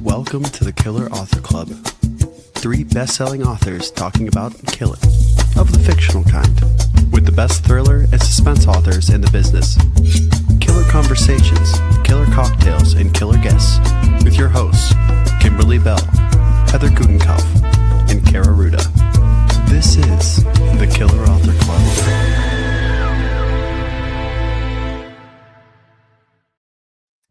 Welcome to the Killer Author Club. 3 best-selling authors talking about killing, of the fictional kind, with the best thriller and suspense authors in the business. Killer conversations, killer cocktails, and killer guests, with your hosts, Kimberly Bell, Heather Gutenkopf, and Kara Ruda. This is the Killer Author Club.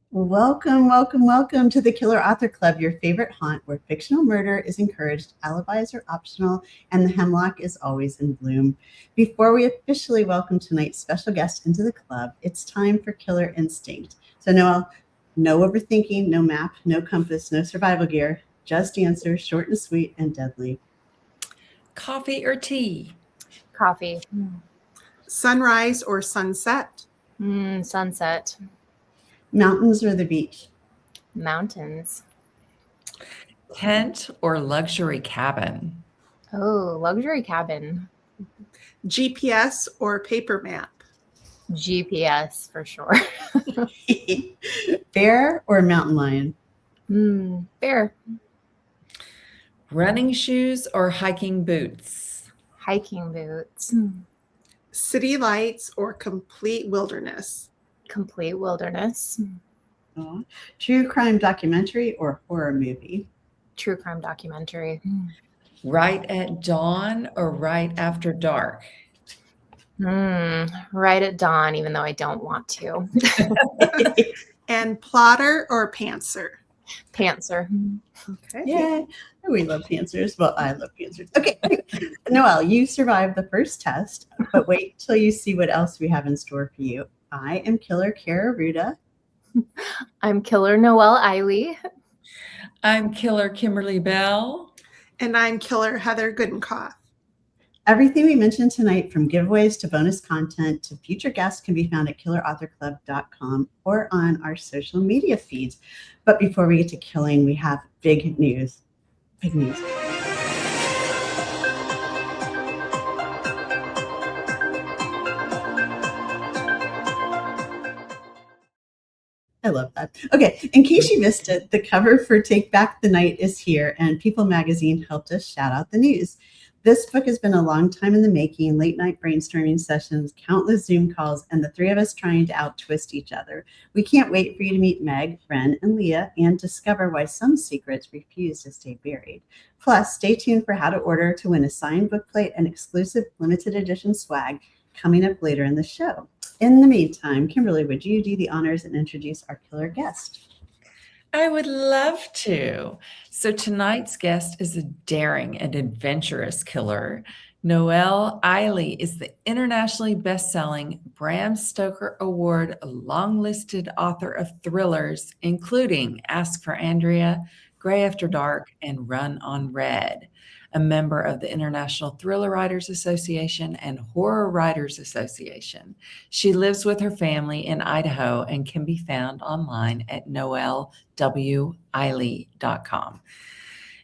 Welcome to the Killer Author Club, your favorite haunt where fictional murder is encouraged, alibis are optional, and the hemlock is always in bloom. Before we officially welcome tonight's special guest into the club, it's time for Killer Instinct. So Noelle, no overthinking, no map, no compass, no survival gear, just answers, short and sweet and deadly. Coffee or tea? Coffee. Sunrise or sunset? Sunset. Mountains or the beach? Mountains. Tent or luxury cabin? Oh, luxury cabin. GPS or paper map? GPS for sure. Bear or mountain lion? Bear. Running shoes or hiking boots? Hiking boots. City lights or complete wilderness? Complete wilderness. Oh. True crime documentary or horror movie? True crime documentary. Right at dawn or right after dark? Right at dawn, even though I don't want to. And plotter or pantser? Pantser. Okay. Yeah, we love pantsers. Well, I love pantsers. Okay, Noelle, you survived the first test, but wait till you see what else we have in store for you. I am Killer Kara Ruda. I'm Killer Noelle Ihli. I'm Killer Kimberly Bell. And I'm Killer Heather Gutenkopf. Everything we mentioned tonight, from giveaways to bonus content to future guests, can be found at killerauthorclub.com or on our social media feeds. But before we get to killing, we have big news. Big news. I love that. Okay, in case you missed it, the cover for Take Back the Night is here, and People Magazine helped us shout out the news. This book has been a long time in the making, late night brainstorming sessions, countless Zoom calls, and the 3 of us trying to out-twist each other. We can't wait for you to meet Meg, Ren, and Leah and discover why some secrets refuse to stay buried. Plus, stay tuned for how to order to win a signed bookplate and exclusive limited edition swag coming up later in the show. In the meantime, Kimberly, would you do the honors and introduce our killer guest? I would love to. So tonight's guest is a daring and adventurous killer. Noelle Ihli is the internationally best-selling Bram Stoker Award-longlisted author of thrillers, including Ask for Andrea, Gray After Dark, and Run on Red. A member of the International Thriller Writers Association and Horror Writers Association. She lives with her family in Idaho and can be found online at noellewihli.com.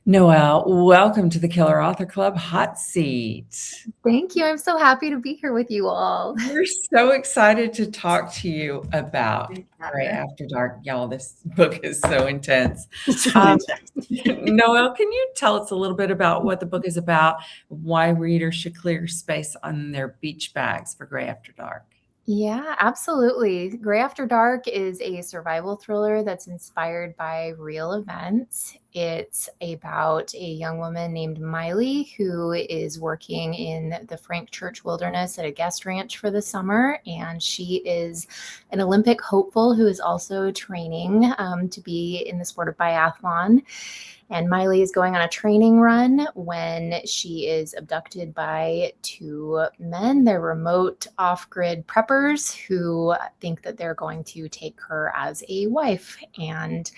Noelle, welcome to the Killer Author Club Hot Seat. Thank you. I'm so happy to be here with you all. We're so excited to talk to you about Gray After Dark. Y'all, this book is so intense. Noelle, can you tell us a little bit about what the book is about, why readers should clear space on their beach bags for Gray After Dark? Yeah, absolutely. Gray After Dark is a survival thriller that's inspired by real events. It's about a young woman named Miley who is working in the Frank Church Wilderness at a guest ranch for the summer. And she is an Olympic hopeful who is also training to be in the sport of biathlon. And Miley is going on a training run when she is abducted by 2 men. They're remote off-grid preppers who think that they're going to take her as a wife. And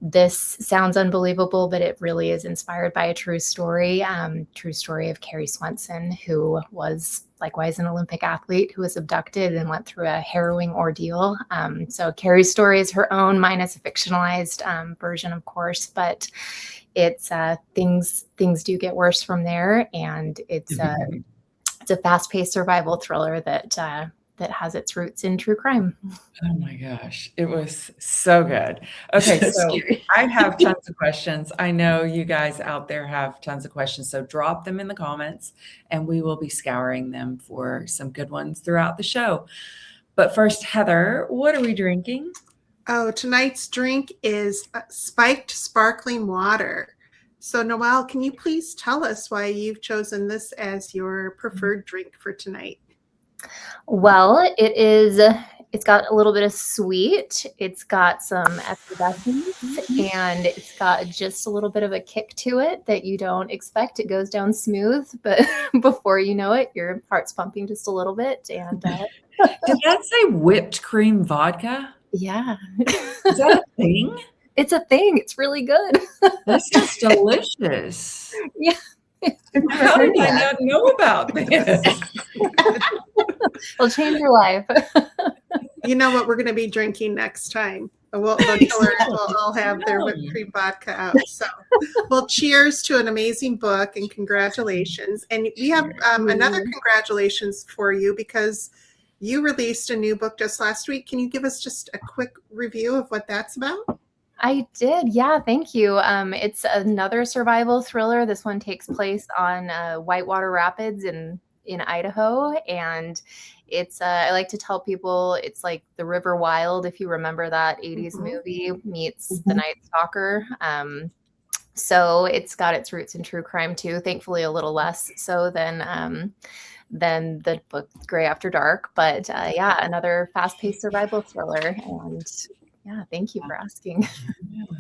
this sounds unbelievable, but it really is inspired by a true story of Carrie Swenson, who was likewise an Olympic athlete who was abducted and went through a harrowing ordeal. So Carrie's story is her own, mine is a fictionalized version, of course, but it's things do get worse from there, and it's a fast-paced survival thriller that that has its roots in true crime. Oh my gosh, it was so good. Okay, So so scary. I have tons of questions. I know you guys out there have tons of questions, so drop them in the comments and we will be scouring them for some good ones throughout the show. But first, Heather, what are we drinking? Oh, tonight's drink is spiked sparkling water. So, Noelle, can you please tell us why you've chosen this as your preferred drink for tonight? Well, it's got a little bit of sweet, it's got some effervescence, and it's got just a little bit of a kick to it that you don't expect. It goes down smooth, but before you know it, your heart's pumping just a little bit. And Did that say whipped cream vodka? yeah, Is that a thing? it's a thing. It's really good. That sounds delicious. Yeah. I've never How heard did I that. not know about this? It'll change your life. You know what we're going to be drinking next time. The killers will all have their whipped cream vodka out. So, well, cheers to an amazing book and congratulations. And we have another congratulations for you because you released a new book just last week. Can you give us just a quick review of what that's about? I did. Yeah, thank you. It's another survival thriller. This one takes place on Whitewater Rapids in Idaho. And it's, I like to tell people, it's like the River Wild, if you remember that 80s movie, meets The Night Stalker. So it's got its roots in true crime too, thankfully a little less so than the book Gray After Dark. But yeah, another fast-paced survival thriller. And yeah, thank you for asking.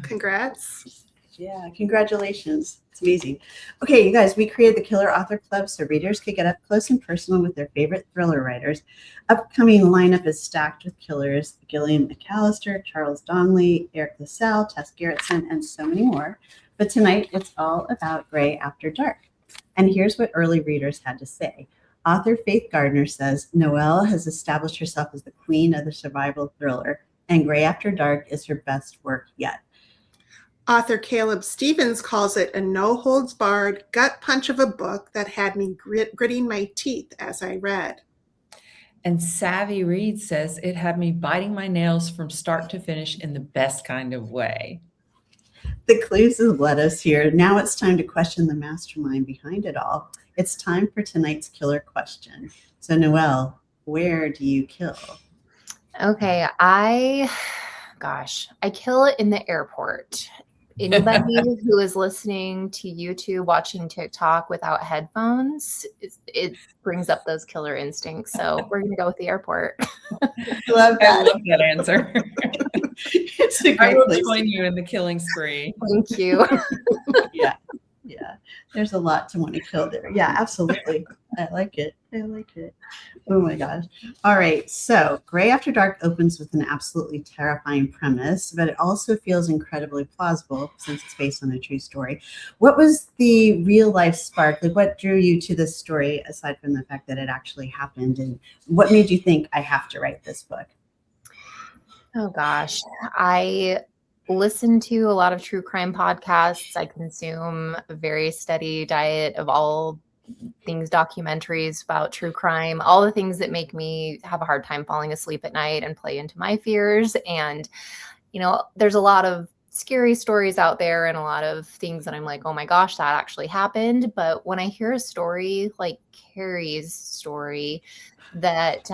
Congrats. Yeah, congratulations. It's amazing. Okay, you guys, we created the Killer Author Club so readers could get up close and personal with their favorite thriller writers. Upcoming lineup is stacked with killers: Gillian McAllister, Charles Donnelly, Eric LaSalle, Tess Gerritsen, and so many more. But tonight, it's all about Gray After Dark. And here's what early readers had to say. Author Faith Gardner says, Noelle has established herself as the queen of the survival thriller, and Gray After Dark is her best work yet. Author Caleb Stevens calls it a no-holds-barred gut punch of a book that had me gritting my teeth as I read. And Savvy Reed says it had me biting my nails from start to finish in the best kind of way. The clues have led us here. Now it's time to question the mastermind behind it all. It's time for tonight's killer question. So, Noelle, where do you kill? Okay, I kill it in the airport. Anybody who is listening to YouTube, watching TikTok without headphones, it brings up those killer instincts. So we're going to go with the airport. Love I that. love that answer. It's a I great will place. join you in the killing spree. Thank you. Yeah. There's a lot to want to kill there. Yeah, absolutely. I like it. Oh my gosh. All right. So Gray After Dark opens with an absolutely terrifying premise, but it also feels incredibly plausible since it's based on a true story. What was the real life spark? Like, what drew you to this story aside from the fact that it actually happened? And what made you think I have to write this book? Oh gosh. I listen to a lot of true crime podcasts. I consume a very steady diet of all things, documentaries about true crime, all the things that make me have a hard time falling asleep at night and play into my fears. And, you know, there's a lot of scary stories out there and a lot of things that I'm like, oh my gosh, that actually happened. But when I hear a story like Carrie's story that,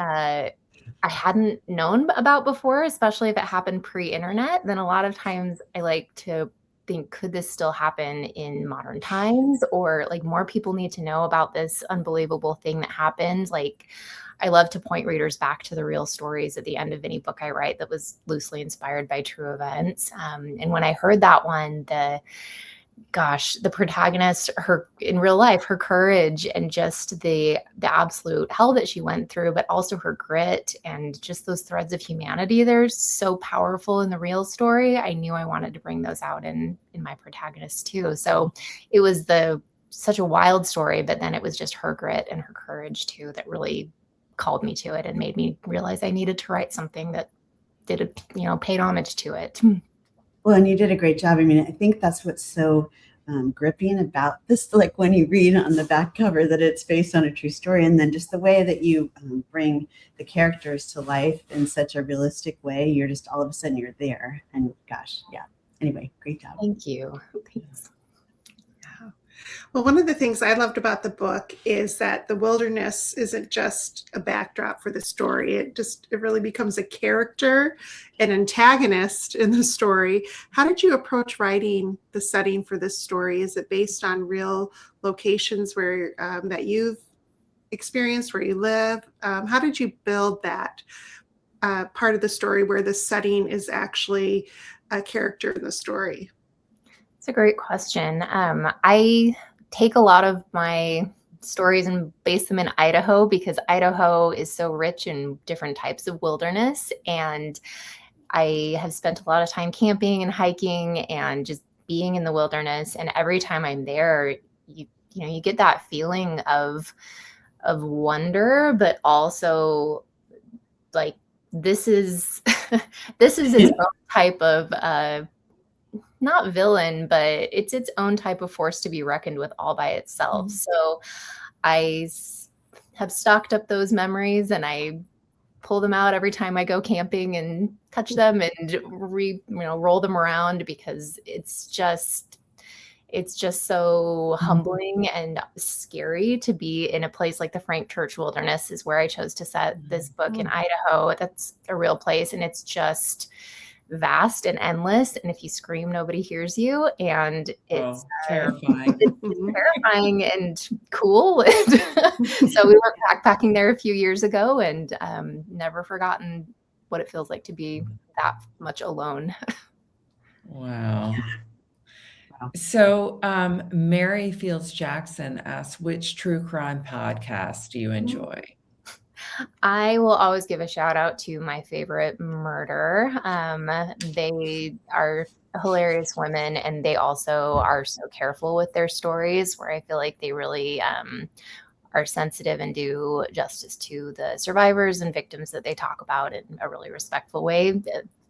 I hadn't known about before, especially if it happened pre-internet, then a lot of times I like to think, could this still happen in modern times? Or like more people need to know about this unbelievable thing that happened. Like I love to point readers back to the real stories at the end of any book I write that was loosely inspired by true events. And when I heard that one, the protagonist, her in real life, her courage and just the absolute hell that she went through, but also her grit and just those threads of humanity, they're so powerful in the real story. I knew I wanted to bring those out in my protagonist too. So it was such a wild story, but then it was just her grit and her courage too that really called me to it and made me realize I needed to write something that paid homage to it. Well, and you did a great job. I mean, I think that's what's so gripping about this, like when you read on the back cover that it's based on a true story, and then just the way that you bring the characters to life in such a realistic way. You're just all of a sudden you're there, and gosh, yeah. Anyway, great job. Thank you. Thanks. Well, one of the things I loved about the book is that the wilderness isn't just a backdrop for the story. It really becomes a character, an antagonist in the story. How did you approach writing the setting for this story? Is it based on real locations where that you've experienced, where you live? How did you build that part of the story where the setting is actually a character in the story? It's a great question. I take a lot of my stories and base them in Idaho because Idaho is so rich in different types of wilderness. And I have spent a lot of time camping and hiking and just being in the wilderness. And every time I'm there, you get that feeling of wonder, but also like this is its own type of not villain, but it's its own type of force to be reckoned with all by itself. So I have stocked up those memories and I pull them out every time I go camping and touch them and roll them around because it's just so humbling and scary to be in a place like the Frank Church Wilderness is where I chose to set this book in Idaho. That's a real place. And it's just vast and endless. And if you scream, nobody hears you. And it's terrifying. It's terrifying and cool. So we went backpacking there a few years ago and never forgotten what it feels like to be that much alone. Wow. So Mary Fields Jackson asks, which true crime podcast do you enjoy? I will always give a shout out to my favorite Murder. They are hilarious women, and they also are so careful with their stories where I feel like they really are sensitive and do justice to the survivors and victims that they talk about in a really respectful way,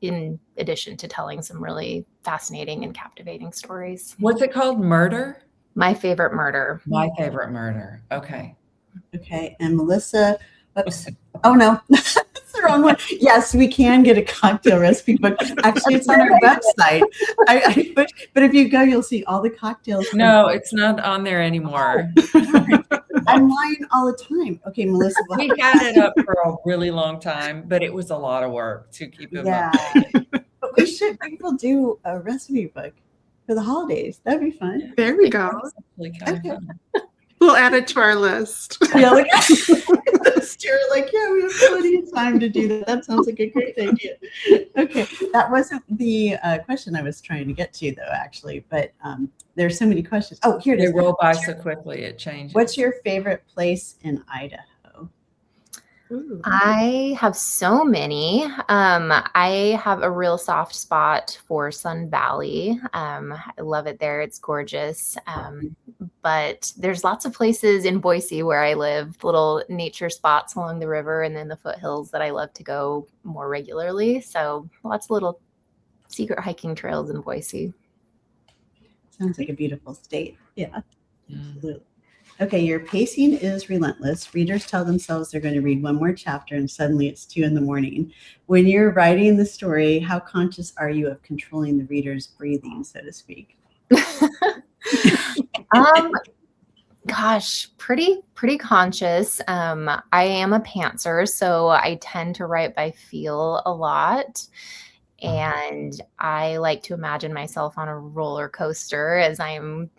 in addition to telling some really fascinating and captivating stories. What's it called? Murder? My Favorite Murder. My Favorite Murder. Okay. Okay. And Melissa, oops. Oh, no. That's the wrong one. Yes, we can get a cocktail recipe book. Actually, it's on our website. But if you go, you'll see all the cocktails. No, it's not on there anymore. I'm lying all the time. Okay, Melissa. We had it up for a really long time, but it was a lot of work to keep it up. But we will do a recipe book for the holidays. That'd be fun. There we go. Okay. We'll add it to our list. Yeah, like, yeah, we have plenty of time to do that. That sounds like a great idea. Okay, that wasn't the question I was trying to get to, though, actually. But there's so many questions. Oh, here it is. They roll by so quickly, it changes. What's your favorite place in Idaho? Ooh. I have so many. I have a real soft spot for Sun Valley. I love it there. It's gorgeous. But there's lots of places in Boise where I live, little nature spots along the river and then the foothills that I love to go more regularly. So lots of little secret hiking trails in Boise. Sounds like a beautiful state. Yeah, absolutely. Okay, your pacing is relentless. Readers tell themselves they're going to read one more chapter and suddenly it's 2 a.m. When you're writing the story, how conscious are you of controlling the reader's breathing, so to speak? Gosh, pretty conscious. I am a pantser, so I tend to write by feel a lot. And I like to imagine myself on a roller coaster as I'm,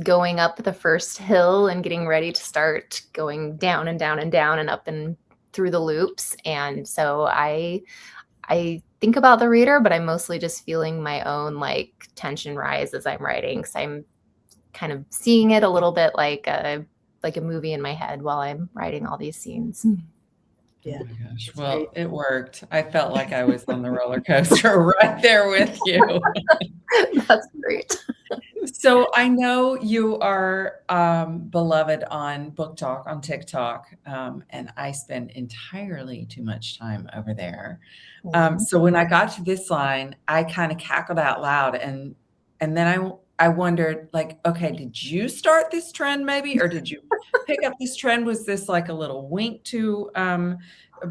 going up the first hill and getting ready to start going down and down and down and up and through the loops. And so I think about the reader, but I'm mostly just feeling my own tension rise as I'm writing. So I'm kind of seeing it a little bit like a movie in my head while I'm writing all these scenes. Yeah. Oh my gosh. Well, it worked. I felt like I was on the roller coaster right there with you. That's great. So I know you are beloved on Book Talk on TikTok, and I spend entirely too much time over there. So when I got to this line, I kind of cackled out loud, and then I wondered, like, okay, did you start this trend maybe, or did you pick up this trend? Was this like a little wink to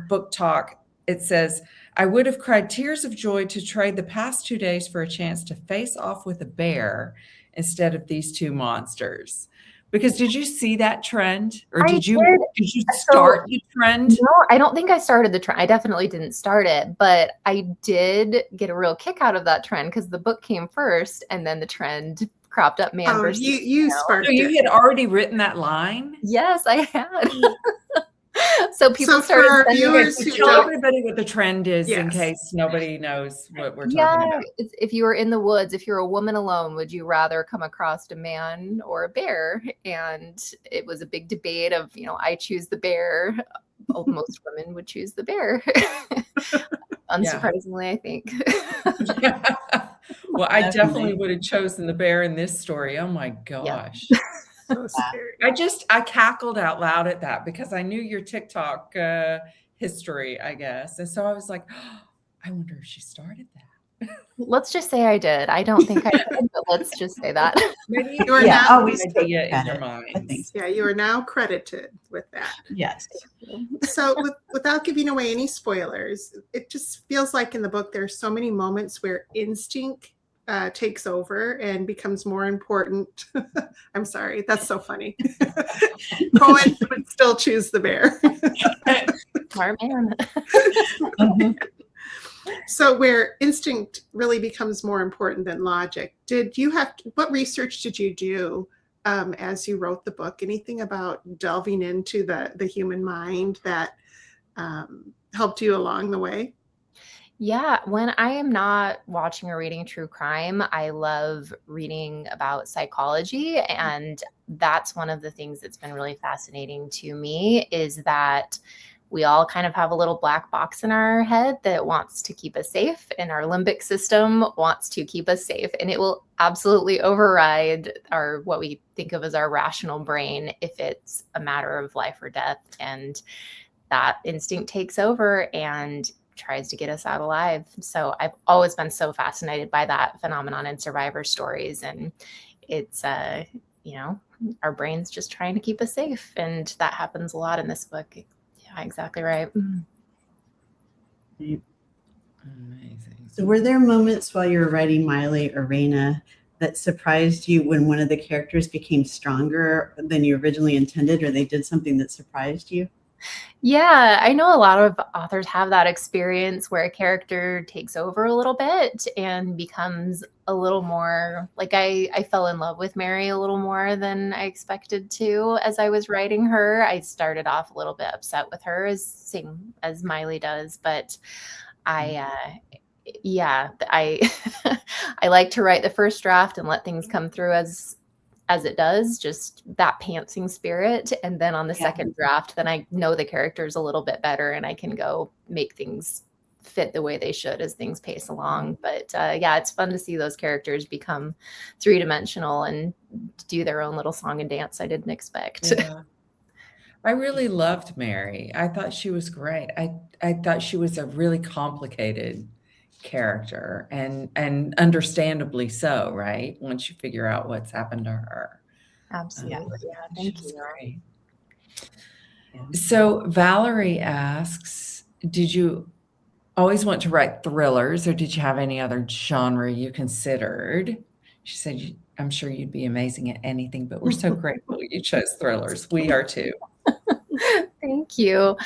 book talk? It says, I would have cried tears of joy to trade the past 2 days for a chance to face off with a bear instead of these two monsters. Because did you see that trend, or I did you So start the trend? no, I don't think I started the trend. I definitely didn't start it, but I did get a real kick out of that trend because the book came first, and then the trend cropped up. Man Oh, versus you sparked So you it. had already written that line? Yes, I had. So people So for started our sending viewers So who tell don't, everybody what the trend is in Yes. case nobody knows what we're talking Yeah, about. if you were in the woods, if you're a woman alone, would you rather come across a man or a bear? And it was a big debate of, I choose the bear. Most women would choose the bear. Unsurprisingly, I think. Well, I definitely Definitely. would have chosen the bear in this story. Oh my gosh. so scary. I cackled out loud at that because I knew your TikTok history, I guess. And so I was like, oh, I wonder if she started that. Let's just say I did. I don't think I did, but let's just say that. Maybe You are Yeah, now, always an idea in credit, your I mind. think. yeah, you are now credited with that. Yes. So without giving away any spoilers, it just feels like in the book there's so many moments where instinct takes over and becomes more important. I'm sorry, that's so funny. Cohen would still choose the bear. Smart man. Mhm. So where instinct really becomes more important than logic, what research did you do as you wrote the book? Anything about delving into the human mind that helped you along the way? Yeah, when I am not watching or reading true crime, I love reading about psychology. And that's one of the things that's been really fascinating to me is that we all kind of have a little black box in our head that wants to keep us safe, and our limbic system wants to keep us safe. And it will absolutely override what we think of as our rational brain if it's a matter of life or death. And that instinct takes over and tries to get us out alive. So I've always been so fascinated by that phenomenon in survivor stories. And it's, our brain's just trying to keep us safe. And that happens a lot in this book. Yeah, exactly right. Amazing. So were there moments while you were writing Miley or Raina that surprised you when one of the characters became stronger than you originally intended, or they did something that surprised you? Yeah, I know a lot of authors have that experience where a character takes over a little bit and becomes a little more like I fell in love with Mary a little more than I expected to as I was writing her. I started off a little bit upset with her, same as Miley does, but I I like to write the first draft and let things come through as it does, just that pantsing spirit. And then on the second draft, then I know the characters a little bit better and I can go make things fit the way they should as things pace along. But it's fun to see those characters become three-dimensional and do their own little song and dance I didn't expect. Yeah. I really loved Mary. I thought she was great. I thought she was a really complicated character and understandably so, right? Once you figure out what's happened to her. Absolutely. Yeah, She thank was you. great. So Valerie asks, did you always want to write thrillers, or did you have any other genre you considered? She said, I'm sure you'd be amazing at anything, but we're so grateful you chose thrillers. We are too. Thank you.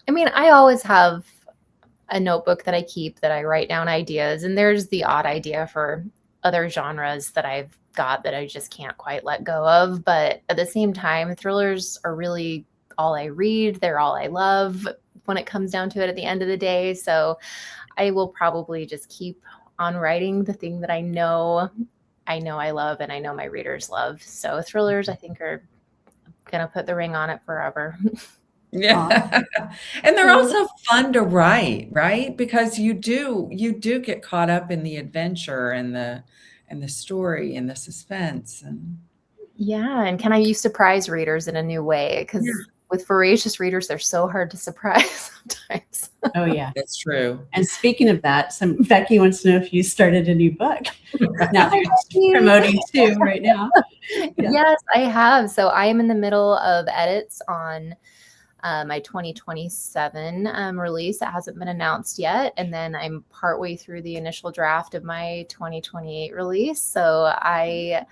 I mean, I always have a notebook that I keep that I write down ideas, and there's the odd idea for other genres that I've got that I just can't quite let go of. But at the same time, thrillers are really all I read. They're all I love when it comes down to it at the end of the day. So I will probably just keep on writing the thing that I know I love and I know my readers love. So thrillers, I think, are going to put the ring on it forever. Yeah. And they're also fun to write, right? Because you do get caught up in the adventure and the story and the suspense and Yeah, and can you surprise readers in a new way? Because with voracious readers, they're so hard to surprise sometimes. Oh yeah. That's true. And speaking of that, Becky wants to know if you started a new book. Now that you're promoting two right now. Yeah. Yes, I have. So I am in the middle of edits on my 2027 release. It hasn't been announced yet. And then I'm partway through the initial draft of my 2028 release. So I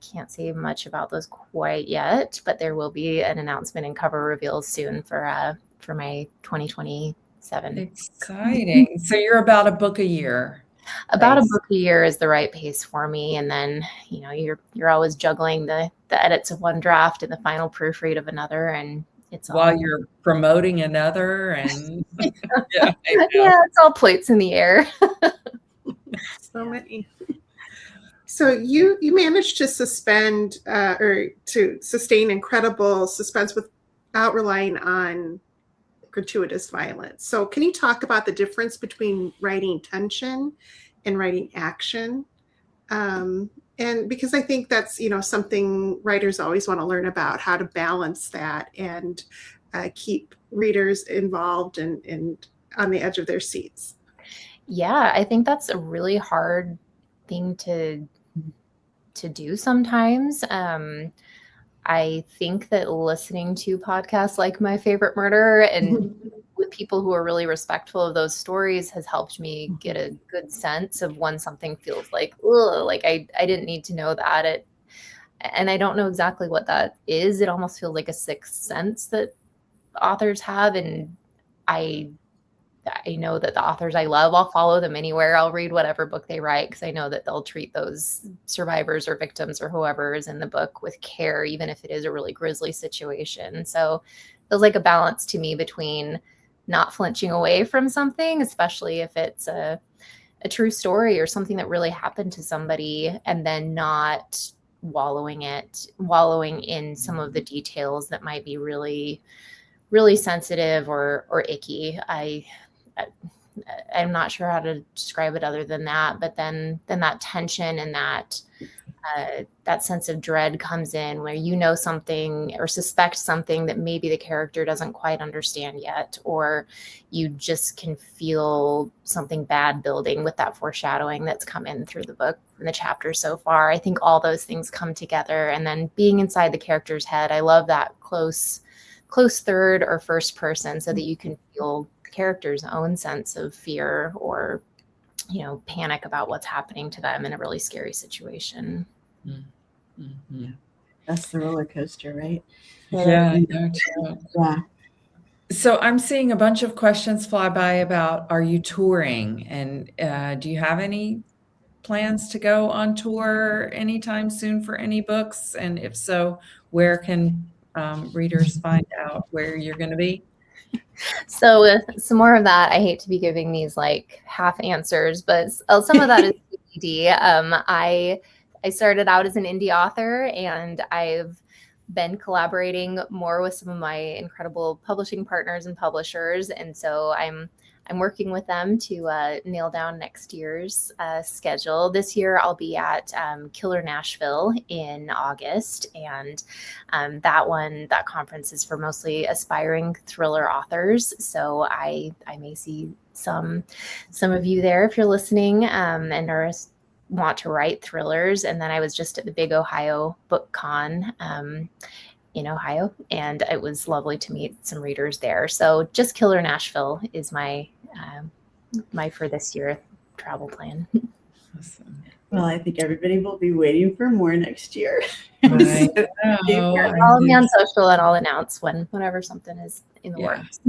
can't say much about those quite yet, but there will be an announcement and cover reveals soon for my 2027. Exciting. So you're about a book a year. About a book a year is the right pace for me. And then, you're always juggling the edits of one draft and the final proofread of another. And it's while you're promoting another, and yeah, it's all plates in the air. So many. So you managed to suspend or to sustain incredible suspense without relying on gratuitous violence. So can you talk about the difference between writing tension and writing action? And because I think that's, something writers always want to learn about, how to balance that and keep readers involved and on the edge of their seats. Yeah, I think that's a really hard thing to do sometimes. I think that listening to podcasts like My Favorite Murder and with people who are really respectful of those stories has helped me get a good sense of when something feels like, ugh, like I didn't need to know that. And I don't know exactly what that is. It almost feels like a sixth sense that authors have. And I know that the authors I love, I'll follow them anywhere. I'll read whatever book they write because I know that they'll treat those survivors or victims or whoever is in the book with care, even if it is a really grisly situation. So it feels like a balance to me between not flinching away from something, especially if it's a true story or something that really happened to somebody, and then not wallowing in some of the details that might be really, really sensitive or icky. I'm not sure how to describe it other than that, but then that tension and that sense of dread comes in where something or suspect something that maybe the character doesn't quite understand yet, or you just can feel something bad building with that foreshadowing that's come in through the book and the chapter so far. I think all those things come together, and then being inside the character's head. I love that close third or first person so that you can feel character's own sense of fear or panic about what's happening to them in a really scary situation. Mm-hmm. That's the roller coaster, right? Yeah. Yeah. So I'm seeing a bunch of questions fly by about, are you touring, and do you have any plans to go on tour anytime soon for any books? And if so, where can readers find out where you're going to be? So some more of that. I hate to be giving these like half answers, but some of that is TBD. I started out as an indie author, and I've been collaborating more with some of my incredible publishing partners and publishers, and so I'm working with them to nail down next year's schedule. This year I'll be at Killer Nashville in August, and that conference is for mostly aspiring thriller authors. So I may see some of you there if you're listening and are want to write thrillers. And then I was just at the Big Ohio Book Con in Ohio, and it was lovely to meet some readers there. So just Killer Nashville is my for this year travel plan. Awesome. Well, I think everybody will be waiting for more next year. Right. Follow me on social, and I'll announce whenever something is in the works.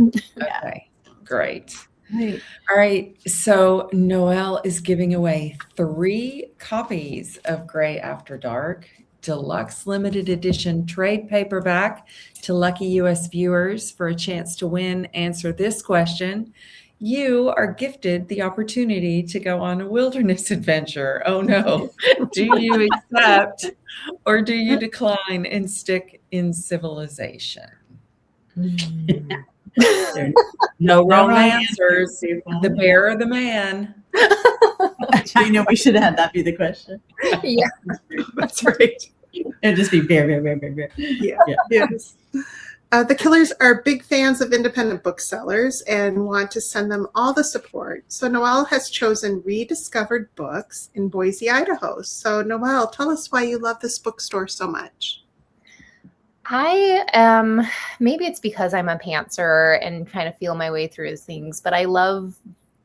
Okay, great. Right. All right. So Noelle is giving away 3 copies of Gray After Dark, deluxe limited edition trade paperback to lucky US viewers. For a chance to win, answer this question. You are gifted the opportunity to go on a wilderness adventure. Oh no. Do you accept or do you decline and stick in civilization? No wrong answers. The bear or the man? I know we should have had that be the question. Yeah, that's right. It'd just be bear. Yeah. Yes. The Killers are big fans of independent booksellers and want to send them all the support. So Noelle has chosen Rediscovered Books in Boise, Idaho. So Noelle, tell us why you love this bookstore so much. I am, maybe it's because I'm a pantser and kind of feel my way through things, but I love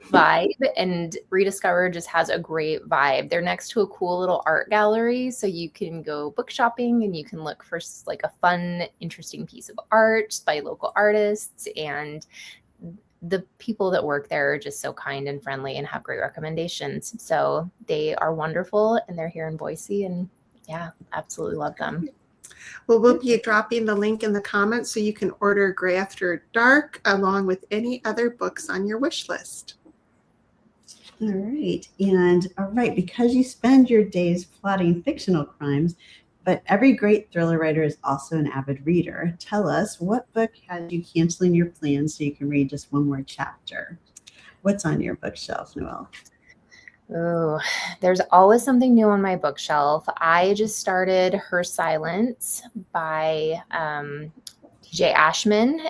vibe, and Rediscover just has a great vibe. They're next to a cool little art gallery, so you can go book shopping and you can look for like a fun, interesting piece of art by local artists, and the people that work there are just so kind and friendly and have great recommendations. So they are wonderful, and they're here in Boise, and yeah, absolutely love them. Well, we'll be dropping the link in the comments so you can order Gray After Dark along with any other books on your wish list. All right. And all right, because you spend your days plotting fictional crimes, but every great thriller writer is also an avid reader. Tell us, what book has you canceling your plans so you can read just one more chapter? What's on your bookshelf, Noelle? Oh, there's always something new on my bookshelf. I just started Her Silence by TJ Ashman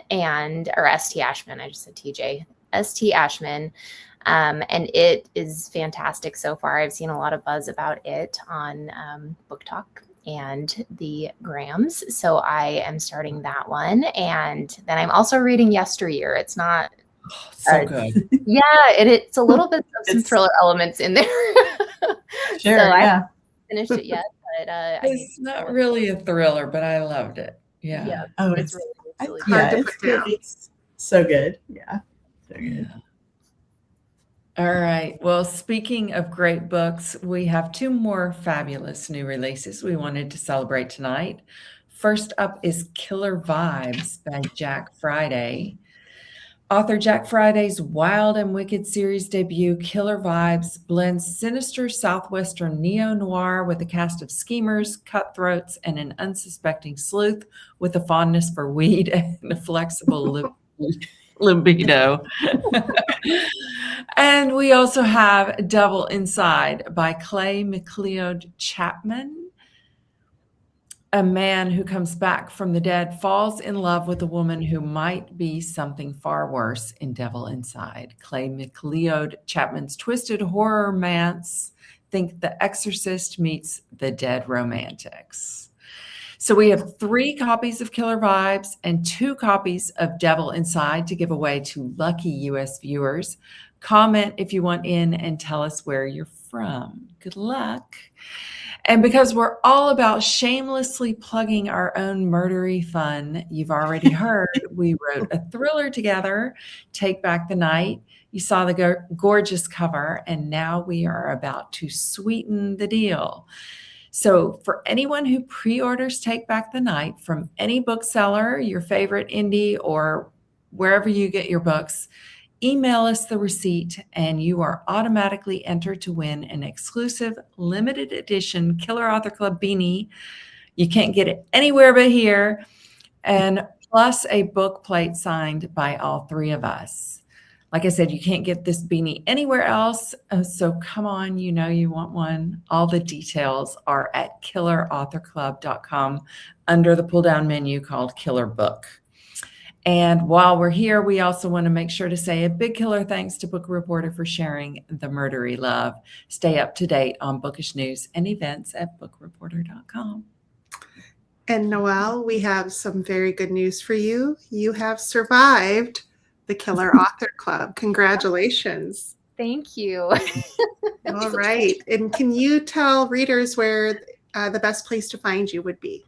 or ST Ashman. I just said TJ. ST Ashman. And it is fantastic so far. I've seen a lot of buzz about it on Book Talk and the Grams. So I am starting that one. And then I'm also reading Yesteryear. It's not So good. yeah, and it's a little bit of some thriller elements in there. Sure, so I yeah. haven't finished it yet, but It's not really a thriller, but I loved it. Yeah. Oh, it's really, really hard to it's put down. It's so good. Yeah. So good. Yeah. All right. Well, speaking of great books, we have two more fabulous new releases we wanted to celebrate tonight. First up is Killer Vibes by Jack Friday. Author Jack Friday's Wild and Wicked series debut, Killer Vibes, blends sinister Southwestern neo-noir with a cast of schemers, cutthroats, and an unsuspecting sleuth with a fondness for weed and a flexible libido. And we also have Devil Inside by Clay McLeod Chapman. A man who comes back from the dead falls in love with a woman who might be something far worse in Devil Inside. Clay McLeod Chapman's twisted horror romance. Think The Exorcist meets The Dead Romantics. So we have 3 copies of Killer Vibes and 2 copies of Devil Inside to give away to lucky US viewers. Comment if you want in and tell us where you're from. Good luck. And because we're all about shamelessly plugging our own murdery fun, you've already heard we wrote a thriller together, Take Back the Night. You saw the gorgeous cover, and now we are about to sweeten the deal. So for anyone who pre-orders Take Back the Night from any bookseller, your favorite indie, or wherever you get your books, email us the receipt and you are automatically entered to win an exclusive limited edition Killer Author Club beanie. You can't get it anywhere but here. And plus a book plate signed by all 3 of us. Like I said, you can't get this beanie anywhere else. So come on, you know you want one. All the details are at killerauthorclub.com under the pull down menu called Killer Book. And while we're here, we also want to make sure to say a big killer thanks to Book Reporter for sharing the murdery love. Stay up to date on bookish news and events at bookreporter.com. And Noelle, we have some very good news for you. You have survived the Killer Author Club. Congratulations. Thank you. All right. And can you tell readers where the best place to find you would be?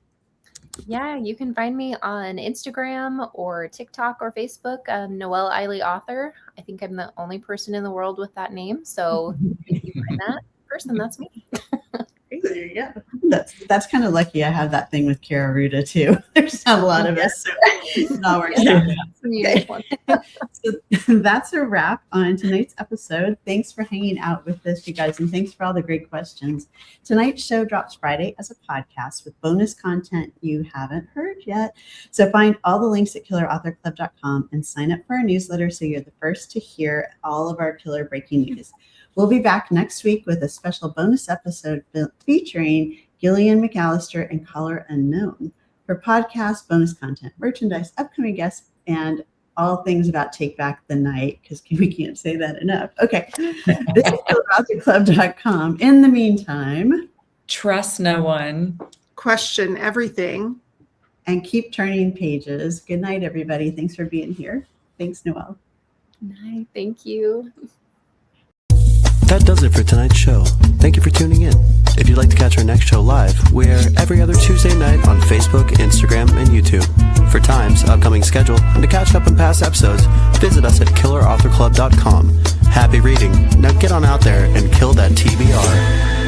Yeah, you can find me on Instagram or TikTok or Facebook, Noelle Ihli Author. I think I'm the only person in the world with that name. So if you find that person, that's me. There you go. That's kind of lucky. I have that thing with Kara Ruda too. There's not a lot of us, so it all works out. Okay. So that's a wrap on tonight's episode. Thanks for hanging out with us, you guys, and thanks for all the great questions. Tonight's show drops Friday as a podcast with bonus content you haven't heard yet. So find all the links at killerauthorclub.com and sign up for our newsletter so you're the first to hear all of our killer breaking news. We'll be back next week with a special bonus episode featuring Gillian McAllister and Caller Unknown. for podcasts, bonus content, merchandise, upcoming guests, and all things about Take Back the Night, because we can't say that enough. Okay. This is killerauthorclub.com. In the meantime, trust no one. Question everything. And keep turning pages. Good night, everybody. Thanks for being here. Thanks, Noelle. Night. Thank you. That does it for tonight's show. Thank you for tuning in. If you'd like to catch our next show live, we're every other Tuesday night on Facebook, Instagram, and YouTube. For times, upcoming schedule, and to catch up on past episodes, visit us at killerauthorclub.com. Happy reading. Now get on out there and kill that TBR.